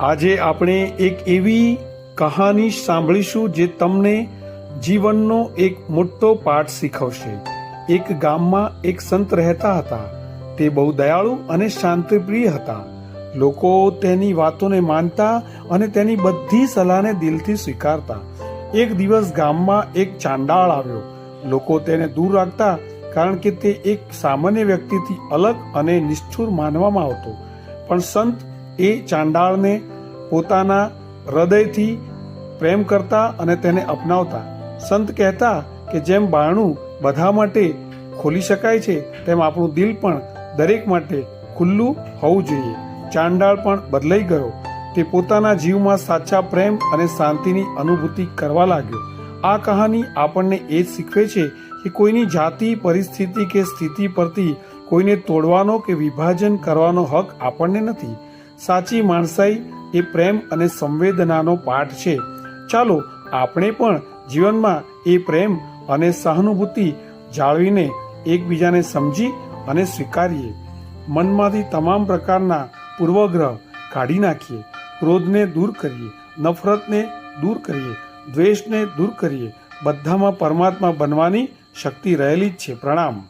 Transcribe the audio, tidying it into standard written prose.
આજે આપણે એક એવી કહાની સાંભળીશું જે તમને જીવનનો એક મોટો પાઠ શીખવશે। એક ગામમાં એક સંત રહેતા હતા। તે બહુ દયાળુ અને શાંતિપ્રિય હતા। લોકો તેની વાતોને માનતા અને તેની બધી સલાહને દિલથી સ્વીકારતા। એક દિવસ ગામમાં એક ચાંડાળ આવ્યો। લોકો તેને દૂર રાખતા કારણ કે તે એક સામાન્ય વ્યક્તિથી અલગ અને નિષ્ઠુર માનવામાં આવતો। પણ સંત એ ચાંડાળને પોતાના હૃદયથી પ્રેમ કરતા અને તેને અપનાવતા। સંત કહેતા કે જેમ બારણું બધા માટે ખોલી શકાય છે તેમ આપણું દિલ પણ દરેક માટે ખુલ્લું હોવું જોઈએ। ચાંડાળ પણ બદલાઈ ગયો। તે પોતાના જીવમાં સાચા પ્રેમ અને શાંતિની અનુભૂતિ કરવા લાગ્યો। આ કહાની આપણને એ જ શીખવે છે કે કોઈની જાતિ, પરિસ્થિતિ કે સ્થિતિ પરથી કોઈને તોડવાનો કે વિભાજન કરવાનો હક આપણને નથી। સાચી માણસાઈ એ પ્રેમ અને સંવેદનાનો પાઠ છે। ચાલો આપણે પણ જીવનમાં એ પ્રેમ અને સહાનુભૂતિ જાળવીને એકબીજાને સમજી અને સ્વીકારીએ। મનમાંથી તમામ પ્રકારના પૂર્વગ્રહ કાઢી નાખીએ। ક્રોધને દૂર કરીએ, નફરતને દૂર કરીએ, દ્વેષને દૂર કરીએ। બધામાં પરમાત્મા બનવાની શક્તિ રહેલી જ છે। પ્રણામ।